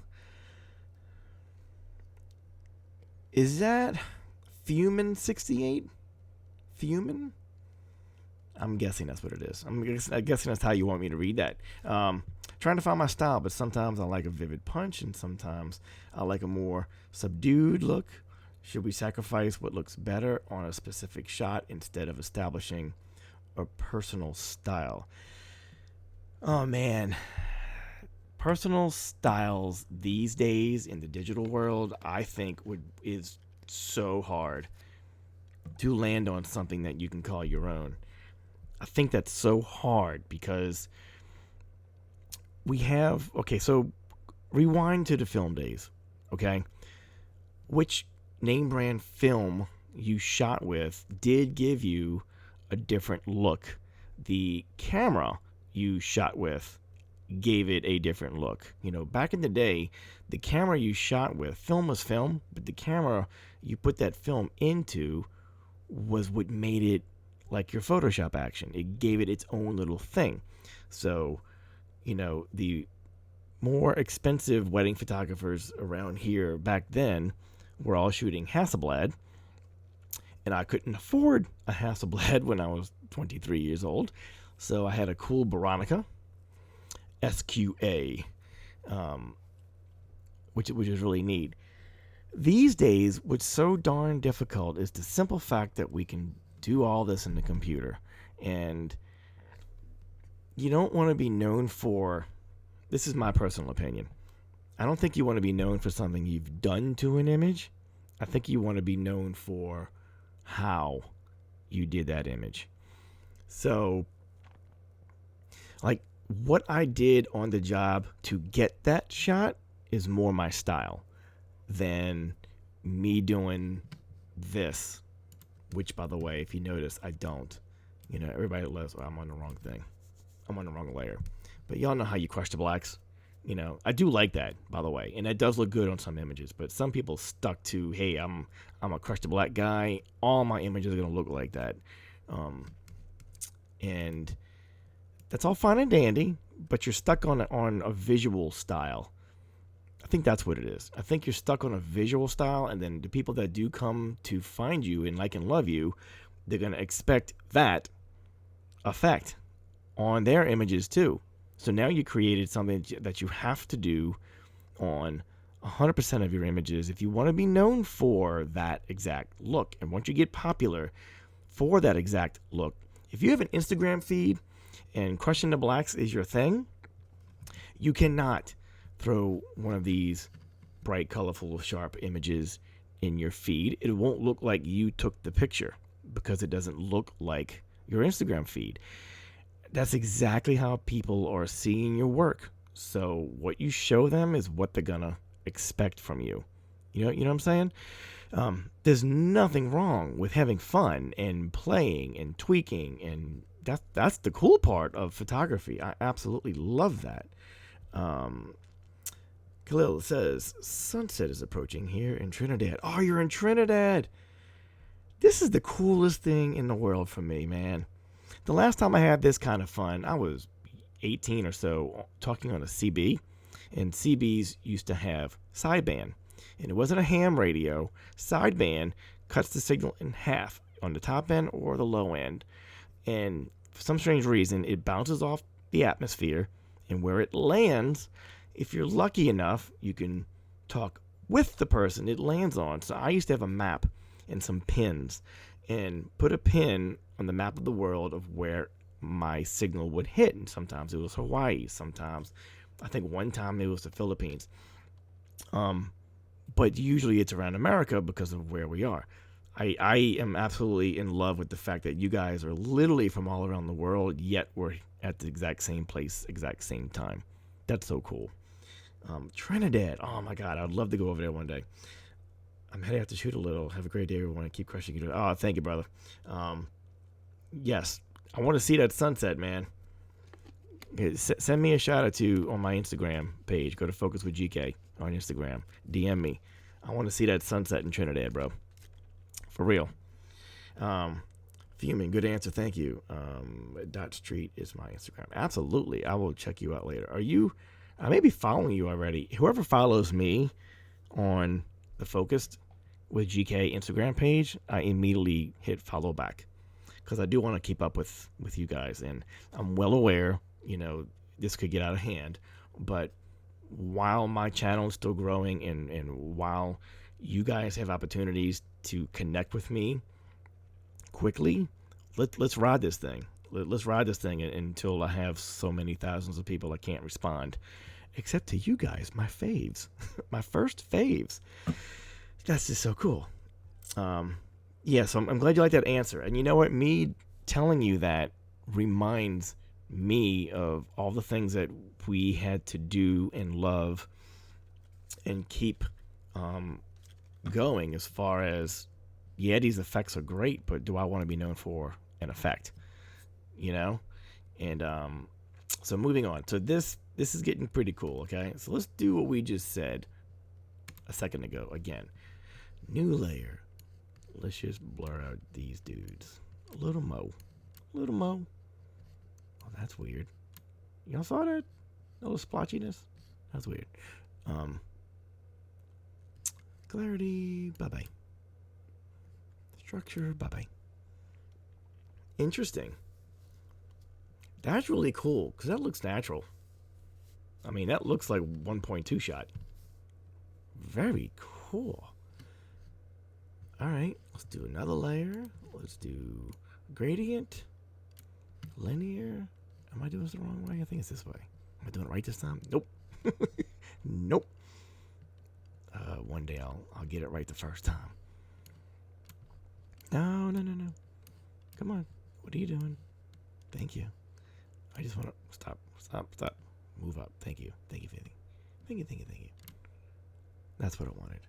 Is that Fumin 68? Fumin? I'm guessing that's what it is. I'm guessing that's how you want me to read that. Trying to find my style, but sometimes I like a vivid punch, and sometimes I like a more subdued look. Should we sacrifice what looks better on a specific shot instead of establishing a personal style? Oh man, personal styles these days in the digital world, I think is so hard to land on something that you can call your own. I think that's so hard because we have, okay, so rewind to the film days, okay? Which name brand film you shot with did give you a different look. The camera you shot with gave it a different look. You know, back in the day, the camera you shot with, film was film, but the camera you put that film into was what made it like your Photoshop action. It gave it its own little thing. So, you know, the more expensive wedding photographers around here back then were all shooting Hasselblad, and I couldn't afford a Hasselblad when I was 23 years old. So I had a cool Veronica SQA, which is really neat. These days, what's so darn difficult is the simple fact that we can do all this in the computer. And you don't want to be known for, this is my personal opinion, I don't think you want to be known for something you've done to an image. I think you want to be known for how you did that image. So, like, what I did on the job to get that shot is more my style than me doing this, which, by the way, if you notice, I don't. You know, everybody loves, I'm on the wrong thing. I'm on the wrong layer. But y'all know how you crush the blacks. You know, I do like that, by the way, and that does look good on some images. But some people stuck to, hey, I'm a crush the black guy. All my images are gonna look like that, and that's all fine and dandy. But you're stuck on a visual style. I think that's what it is. I think you're stuck on a visual style, and then the people that do come to find you and like and love you, they're gonna expect that effect on their images too. So now you created something that you have to do on 100% of your images if you want to be known for that exact look. And once you get popular for that exact look, if you have an Instagram feed and crushing the blacks is your thing, you cannot throw one of these bright, colorful, sharp images in your feed. It won't look like you took the picture because it doesn't look like your Instagram feed. That's exactly how people are seeing your work. So what you show them is what they're gonna expect from you. You know what I'm saying? There's nothing wrong with having fun and playing and tweaking, and that's the cool part of photography. I absolutely love that. Khalil says, sunset is approaching here in Trinidad. Oh, you're in Trinidad. This is the coolest thing in the world for me, man. The last time I had this kind of fun, I was 18 or so, talking on a CB, and CBs used to have sideband, and it wasn't a ham radio. Sideband cuts the signal in half on the top end or the low end, and for some strange reason, it bounces off the atmosphere, and where it lands, if you're lucky enough, you can talk with the person it lands on. So I used to have a map and some pins, and put a pin on the map of the world of where my signal would hit. And sometimes it was Hawaii. Sometimes, I think one time it was the Philippines. But usually it's around America because of where we are. I am absolutely in love with the fact that you guys are literally from all around the world, yet we're at the exact same place, exact same time. That's so cool. Trinidad. Oh my God, I'd love to go over there one day. I'm heading out to shoot a little. Have a great day, everyone. Keep crushing it. Oh, thank you, brother. Yes, I want to see that sunset, man. Okay, send me a shout out to on my Instagram page. Go to Focus with GK on Instagram. DM me. I want to see that sunset in Trinidad, bro. For real. Fuming, good answer. Thank you. Dot Street is my Instagram. Absolutely. I will check you out later. Are you? I may be following you already. Whoever follows me on the Focused with GK Instagram page, I immediately hit follow back because I do want to keep up with you guys. And I'm well aware, this could get out of hand. But while my channel is still growing and while you guys have opportunities to connect with me quickly, let's ride this thing. Let's ride this thing until I have so many thousands of people I can't respond. Except to you guys, my faves. My first faves. That's just so cool. Yeah, so I'm glad you like that answer. And you know what? Me telling you that reminds me of all the things that we had to do and love and keep going as far as, yeah, these effects are great, but do I want to be known for an effect? And so moving on. So this is getting pretty cool, okay? So let's do what we just said a second ago again. New layer. Let's just blur out these dudes. A little mo. Oh, that's weird. Y'all saw that? A little splotchiness? That's weird. Clarity. Bye-bye. Structure. Bye-bye. Interesting. That's really cool because that looks natural. I mean, that looks like 1.2 shot. Very cool. All right, let's do another layer. Let's do gradient, linear. Am I doing this the wrong way? I think it's this way. Am I doing it right this time? Nope. Nope. One day I'll get it right the first time. No. Come on. What are you doing? Thank you. I just want to stop. Move up. Thank you. Thank you. That's what I wanted.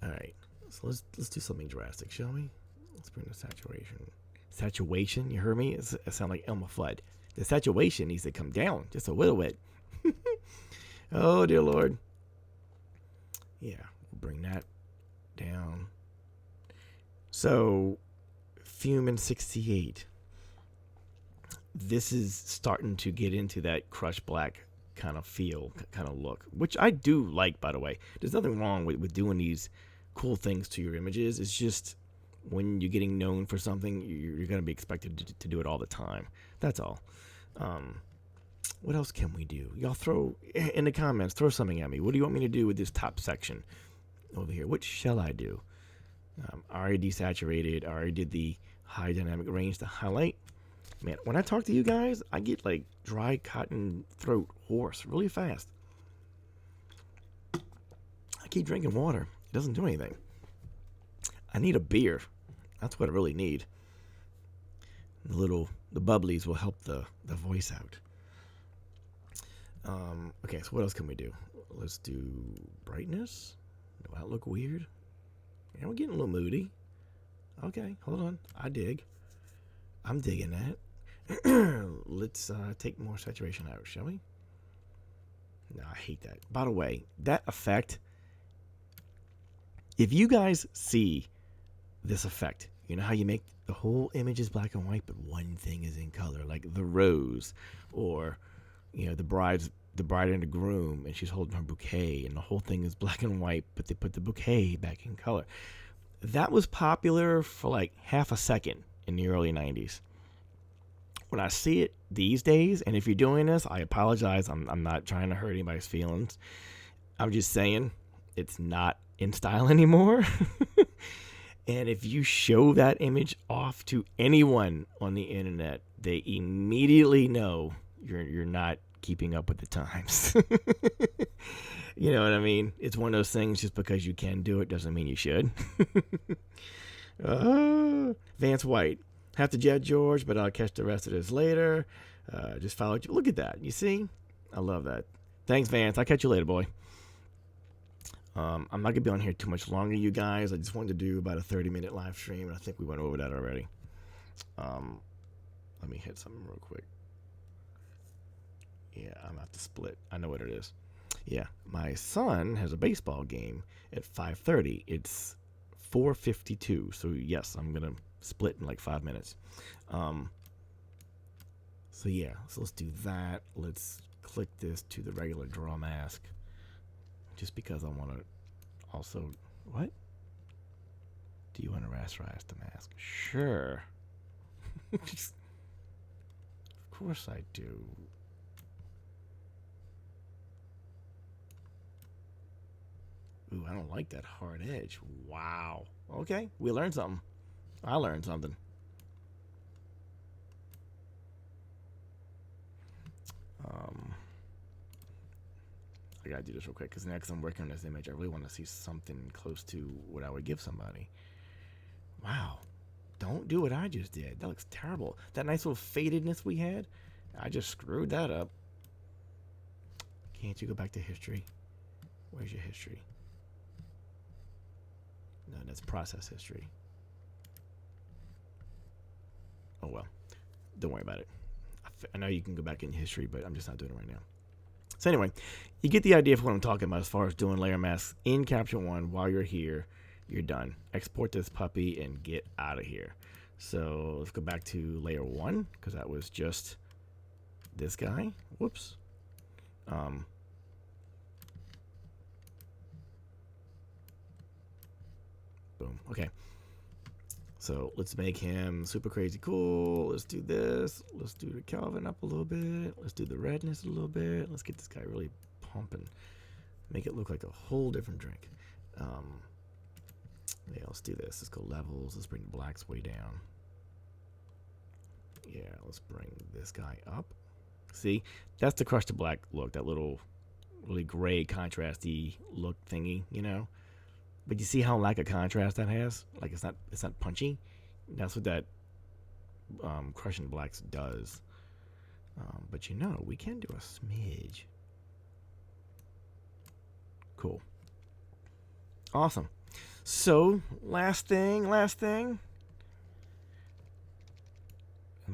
All right. So let's do something drastic, shall we? Let's bring the saturation. Saturation, you heard me? It sounds like Elmer Fudd. The saturation needs to come down just a little bit. Oh, dear Lord. Yeah, we'll bring that down. So, Fumin 68. This is starting to get into that crushed black kind of feel, kind of look, which I do like, by the way. There's nothing wrong with doing these cool things to your images. It's just when you're getting known for something, you're going to be expected to do it all the time. That's all. What else can we do? Y'all throw in the comments, throw something at me. What do you want me to do with this top section over here? What shall I do? I already desaturated. I already did the high dynamic range to highlight. Man, when I talk to you guys, I get like dry cotton throat hoarse really fast. I keep drinking water. It doesn't do anything. I need a beer. That's what I really need. The bubblies will help the voice out. Okay, so what else can we do? Let's do brightness. Do I look weird? Yeah, we're getting a little moody. Okay, hold on. I'm digging that. Let's take more saturation out, shall we? No, I hate that. By the way, that effect, if you guys see this effect, you know how you make the whole image is black and white, but one thing is in color, like the rose, or the bride and the groom, and she's holding her bouquet, and the whole thing is black and white, but they put the bouquet back in color. That was popular for like half a second in the early 90s. When I see it these days, and if you're doing this, I apologize. I'm not trying to hurt anybody's feelings. I'm just saying it's not in style anymore. And if you show that image off to anyone on the internet, they immediately know you're not keeping up with the times. You know what I mean? It's one of those things, just because you can do it doesn't mean you should. Vance White. Have to jet George, but I'll catch the rest of this later. Just followed you. Look at that. You see? I love that. Thanks, Vance. I'll catch you later, boy. I'm not going to be on here too much longer, you guys. I just wanted to do about a 30-minute live stream, and I think we went over that already. Let me hit something real quick. Yeah, I'm going to have to split. I know what it is. Yeah, my son has a baseball game at 5:30. It's 4:52, so yes, I'm going to split in like 5 minutes. So yeah, so let's do that. Let's click this to the regular draw mask. Just because I want to also... What? Do you want to rasterize the mask? Sure. Of course I do. Ooh, I don't like that hard edge. Wow. Okay, we learned something. I learned something. I gotta do this real quick because next I'm working on this image. I really want to see something close to what I would give somebody. Wow. Don't do what I just did. That looks terrible. That nice little fadedness we had, I just screwed that up. Can't you go back to history? Where's your history? No, that's process history. Oh well. Don't worry about it. I know you can go back in history, but I'm just not doing it right now. So anyway, you get the idea of what I'm talking about as far as doing layer masks in Capture One. While you're here, you're done. Export this puppy and get out of here. So let's go back to layer 1 because that was just this guy. Whoops. Boom. Okay. So let's make him super crazy cool. Let's do this. Let's do the Kelvin up a little bit. Let's do the redness a little bit. Let's get this guy really pumping. Make it look like a whole different drink. Yeah, let's do this. Let's go levels. Let's bring the blacks way down. Yeah, let's bring this guy up. See, that's the Crush to Black look. That little really gray contrasty look thingy, you know. But you see how lack of contrast that has? Like it's not punchy. That's what that Crushing Blacks does. But you know, we can do a smidge. Cool. Awesome. So last thing. Am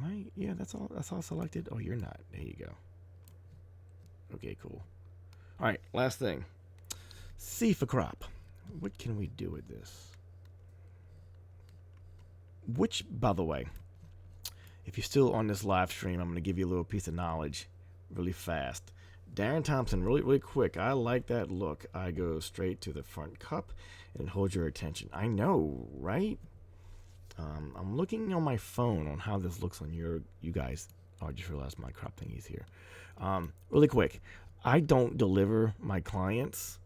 I? Yeah, that's all selected. Oh, you're not. There you go. Okay, cool. All right, last thing. C for crop. What can we do with this? Which, by the way, if you're still on this live stream, I'm going to give you a little piece of knowledge really fast. Darren Thompson, really quick. I like that look. I go straight to the front cup and hold your attention. I know, right? I'm looking on my phone on how this looks on you guys. Oh, I just realized my crop thingy's here. Really quick. I don't deliver my clients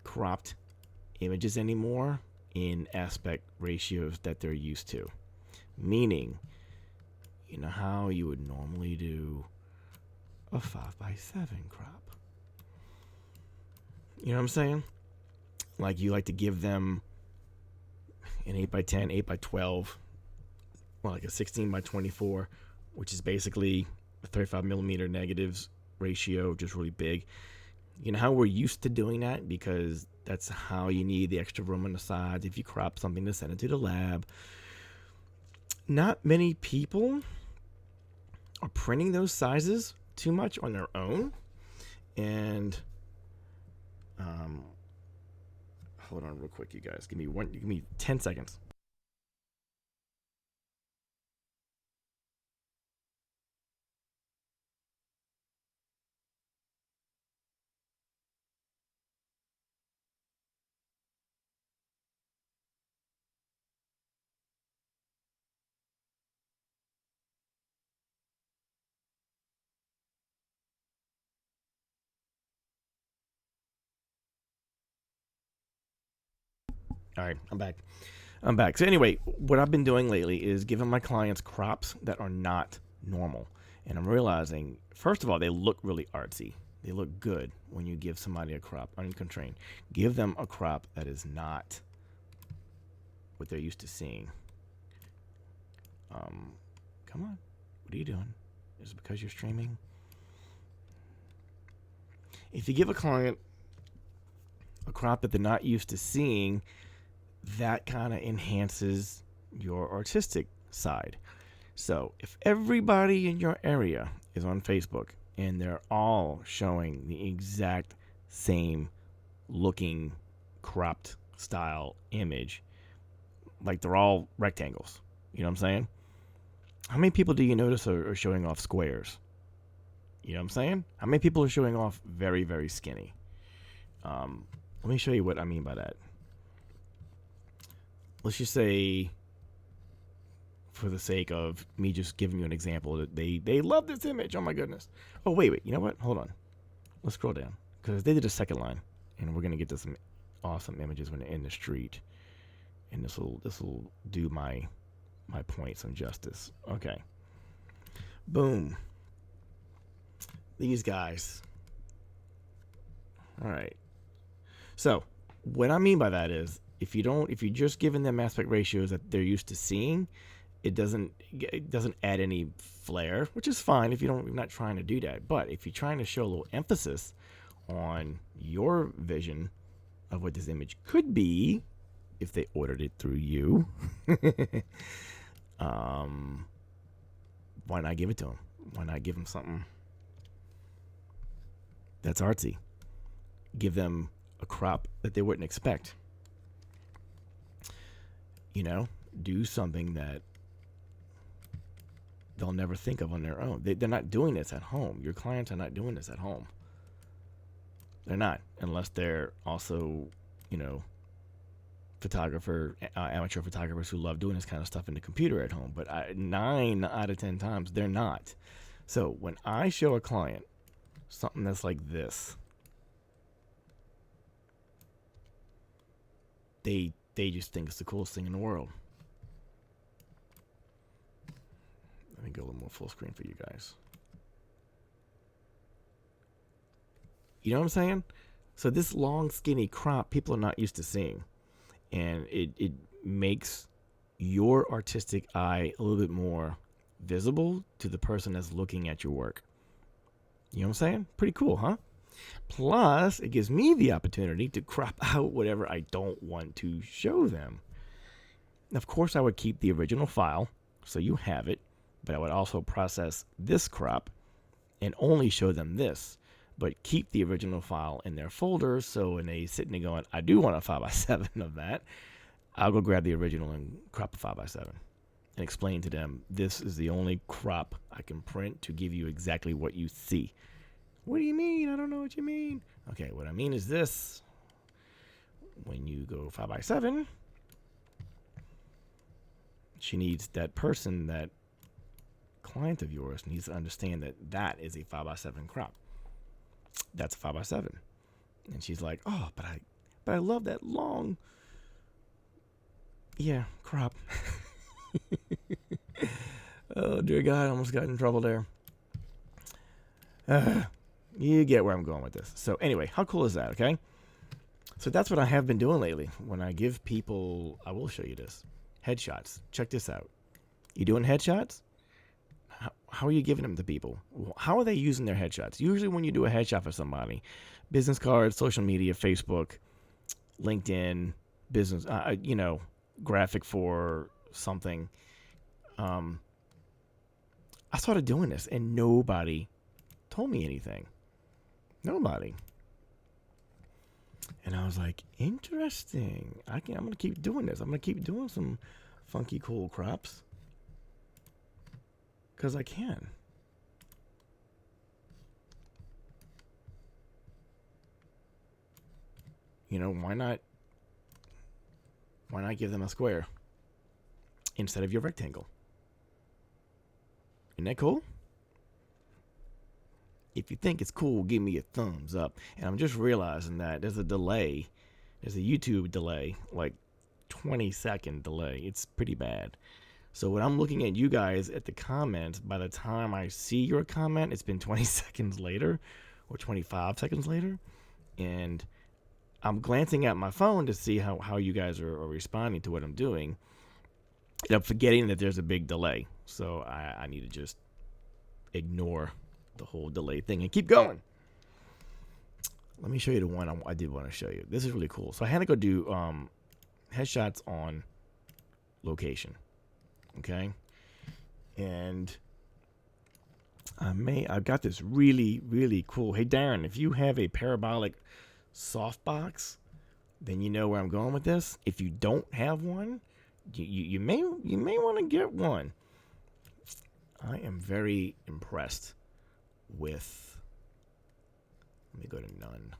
cropped images anymore in aspect ratios that they're used to. Meaning, you know how you would normally do a 5:7 crop. You know what I'm saying? Like you like to give them an 8:10, 8:12, or like a 16:24, which is basically a 35 millimeter negatives ratio, just really big. You know how we're used to doing that because that's how you need the extra room on the sides if you crop something to send it to the lab. Not many people are printing those sizes too much on their own. And hold on real quick, you guys. Give me 10 seconds. All right, I'm back. So anyway, what I've been doing lately is giving my clients crops that are not normal. And I'm realizing, first of all, they look really artsy. They look good when you give somebody a crop unconstrained. Give them a crop that is not what they're used to seeing. Come on. What are you doing? Is it because you're streaming? If you give a client a crop that they're not used to seeing, that kind of enhances your artistic side. So if everybody in your area is on Facebook and they're all showing the exact same looking cropped style image, like they're all rectangles, you know what I'm saying? How many people do you notice are showing off squares? You know what I'm saying? How many people are showing off very, very skinny? Let me show you what I mean by that. Let's just say, for the sake of me just giving you an example, that they love this image. Oh my goodness. Oh, wait. You know what? Hold on. Let's scroll down. Because they did a second line. And we're going to get to some awesome images when they're in the street. And this will do my point some justice. Okay. Boom. These guys. All right. So what I mean by that is, if you're just giving them aspect ratios that they're used to seeing, it doesn't add any flair, which is fine if you're not trying to do that. But if you're trying to show a little emphasis on your vision of what this image could be, if they ordered it through you, why not give it to them? Why not give them something that's artsy? Give them a crop that they wouldn't expect. You know, do something that they'll never think of on their own. They're not doing this at home. Your clients are not doing this at home. They're not, unless they're also, amateur photographers who love doing this kind of stuff in the computer at home. But 9 out of 10 times, they're not. So when I show a client something that's like this, they just think it's the coolest thing in the world. Let me go a little more full screen for you guys. You know what I'm saying? So this long, skinny crop, people are not used to seeing. And it makes your artistic eye a little bit more visible to the person that's looking at your work. You know what I'm saying? Pretty cool, huh? Plus, it gives me the opportunity to crop out whatever I don't want to show them. Of course, I would keep the original file, so you have it, but I would also process this crop and only show them this, but keep the original file in their folder, so when they sit there going, I do want a 5x7 of that, I'll go grab the original and crop a 5x7 and explain to them, this is the only crop I can print to give you exactly what you see. What do you mean? I don't know what you mean. Okay, what I mean is this. When you go 5x7, she needs that person, that client of yours needs to understand that that is a 5x7 crop. That's a 5x7. And she's like, oh, but I love that long, crop. Oh, dear God, I almost got in trouble there. You get where I'm going with this. So anyway, how cool is that, okay? So that's what I have been doing lately. When I give people, I will show you this, headshots. Check this out. You doing headshots? How are you giving them to people? How are they using their headshots? Usually when you do a headshot for somebody, business cards, social media, Facebook, LinkedIn, business, graphic for something. I started doing this and nobody told me anything. Nobody. And I was like, interesting. I'm going to keep doing this. I'm going to keep doing some funky, cool crops. Because I can. Why not give them a square instead of your rectangle? Isn't that cool? If you think it's cool, give me a thumbs up. And I'm just realizing that there's a delay. There's a YouTube delay, like 20-second delay. It's pretty bad. So when I'm looking at you guys at the comments, by the time I see your comment, it's been 20 seconds later or 25 seconds later. And I'm glancing at my phone to see how you guys are responding to what I'm doing. And I'm forgetting that there's a big delay. So I need to just ignore the whole delay thing and keep going. Let me show you the one I did want to show you. This is really cool. So I had to go do headshots on location. Okay. And I've got this really, really cool. Hey, Darren, if you have a parabolic softbox, then you know where I'm going with this. If you don't have one, you may want to get one. I am very impressed with. Let me go to none.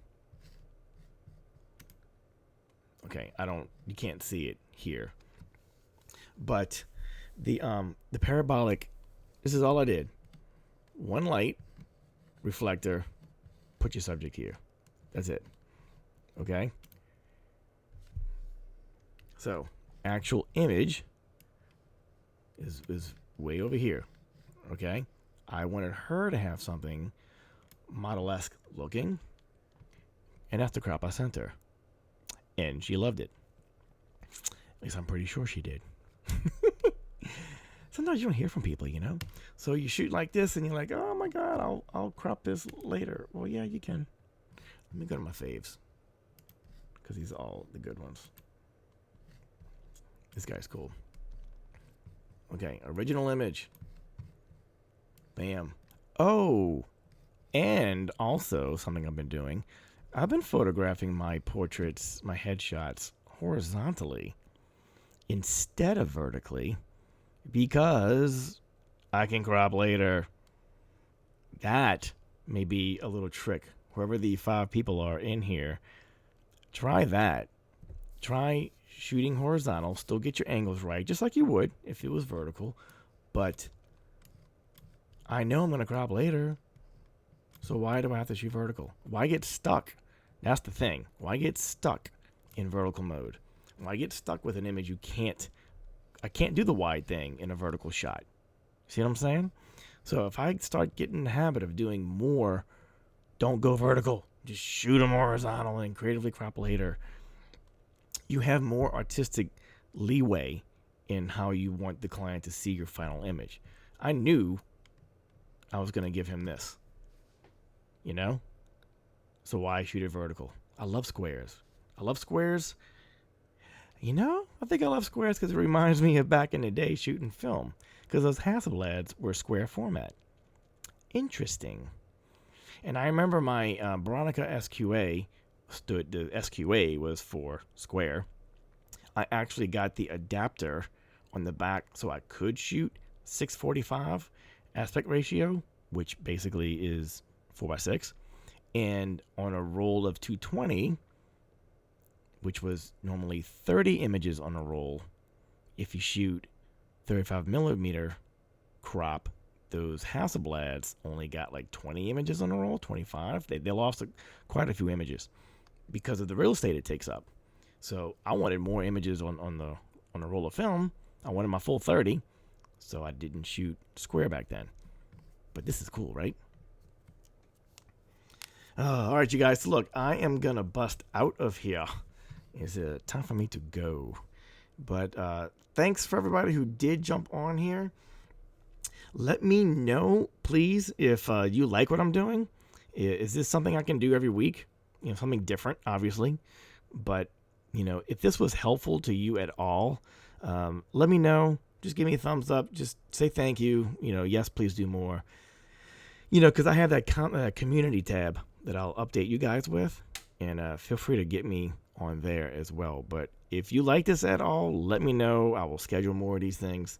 Okay, you can't see it here, but the parabolic. This is all I did. One light, reflector, put your subject here. That's it. Okay. So, actual image is way over here. Okay. I wanted her to have something model-esque looking, and that's the crop I sent her. And she loved it. At least I'm pretty sure she did. Sometimes you don't hear from people, you know? So you shoot like this and you're like, oh my God, I'll crop this later. Well, yeah, you can. Let me go to my faves, because these are all the good ones. This guy's cool. Okay, original image. Bam. Oh, and also something I've been doing. I've been photographing my portraits, my headshots, horizontally instead of vertically, because I can crop later. That may be a little trick. Whoever the 5 people are in here, try that. Try shooting horizontal. Still get your angles right, just like you would if it was vertical. But I know I'm going to crop later. So why do I have to shoot vertical? Why get stuck? That's the thing. Why get stuck in vertical mode? Why get stuck with an image I can't do the wide thing in a vertical shot. See what I'm saying? So if I start getting in the habit of doing more, don't go vertical. Just shoot them horizontal and creatively crop later. You have more artistic leeway in how you want the client to see your final image. I knew I was going to give him this. You know? So why shoot it vertical? I love squares. You know, I think I love squares because it reminds me of back in the day shooting film. Because those Hasselblads were square format. Interesting. And I remember my Bronica SQA the SQA was for square. I actually got the adapter on the back so I could shoot 645 aspect ratio, which basically is 4:6. And on a roll of 220, which was normally 30 images on a roll, if you shoot 35 millimeter crop, those Hasselblads only got like 20 images on a roll, 25. They lost quite a few images because of the real estate it takes up. So I wanted more images on the roll of film. I wanted my full 30, so I didn't shoot square back then. But this is cool, right? All right, you guys. Look, I am gonna bust out of here. It's time for me to go. But thanks for everybody who did jump on here. Let me know, please, if you like what I'm doing. Is this something I can do every week? You know, something different, obviously. But, you know, if this was helpful to you at all, let me know. Just give me a thumbs up. Just say thank you. You know, yes, please do more. You know, because I have that community tab that I'll update you guys with. And feel free to get me on there as well. But if you like this at all, let me know. I will schedule more of these things.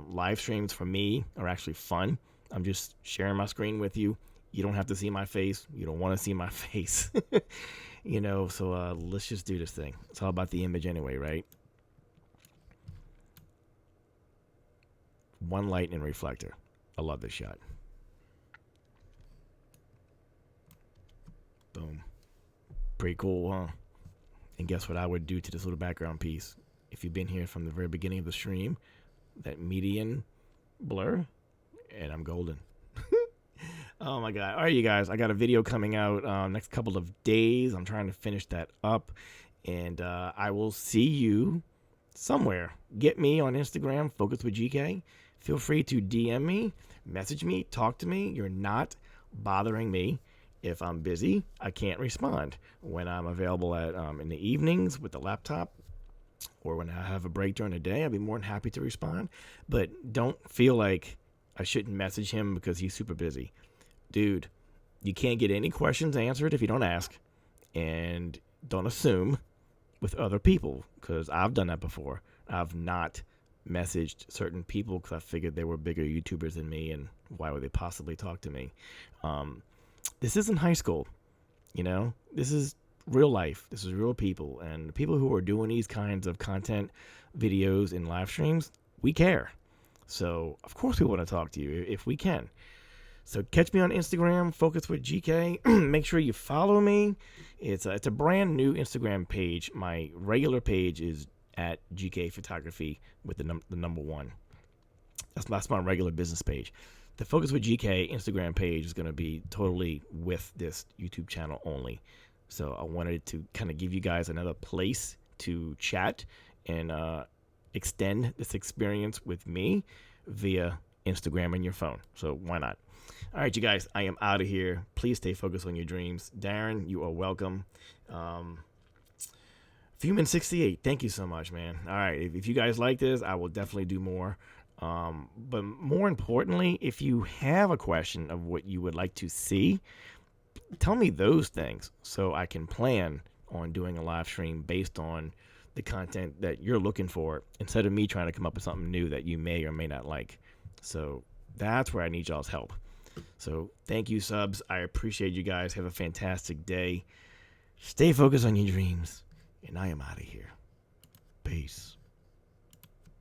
Live streams for me are actually fun. I'm just sharing my screen with you. You don't have to see my face. You don't want to see my face. You know, so let's just do this thing. It's all about the image anyway, right? One light and reflector. I love this shot. Boom. Pretty cool, huh? And guess what I would do to this little background piece? If you've been here from the very beginning of the stream, that median blur, and I'm golden. Oh my God. All right, you guys, I got a video coming out next couple of days. I'm trying to finish that up, and I will see you somewhere. Get me on Instagram, Focus with GK. Feel free to DM me, message me, talk to me. You're not bothering me. If I'm busy, I can't respond. When I'm available at in the evenings with the laptop, or when I have a break during the day, I'd be more than happy to respond. But don't feel like I shouldn't message him because he's super busy. Dude, you can't get any questions answered if you don't ask. And don't assume with other people, because I've done that before. I've not messaged certain people because I figured they were bigger YouTubers than me, and why would they possibly talk to me? This isn't high school, you know? This is real life. This is real people. And the people who are doing these kinds of content, videos, and live streams, we care. So, of course, we want to talk to you if we can. So catch me on Instagram, Focus with GK. Make sure you follow me. It's a brand new Instagram page. My regular page is at GK Photography with the number 1. That's my regular business page. The Focus with GK Instagram page is going to be totally with this YouTube channel only. So I wanted to kind of give you guys another place to chat and extend this experience with me via Instagram and your phone. So why not? All right, you guys, I am out of here. Please stay focused on your dreams. Darren, you are welcome. Fumin68, thank you so much, man. All right, if you guys like this, I will definitely do more. But more importantly, if you have a question of what you would like to see, tell me those things so I can plan on doing a live stream based on the content that you're looking for, instead of me trying to come up with something new that you may or may not like. So that's where I need y'all's help. So thank you, subs. I appreciate you guys. Have a fantastic day. Stay focused on your dreams. And I am out of here. Peace.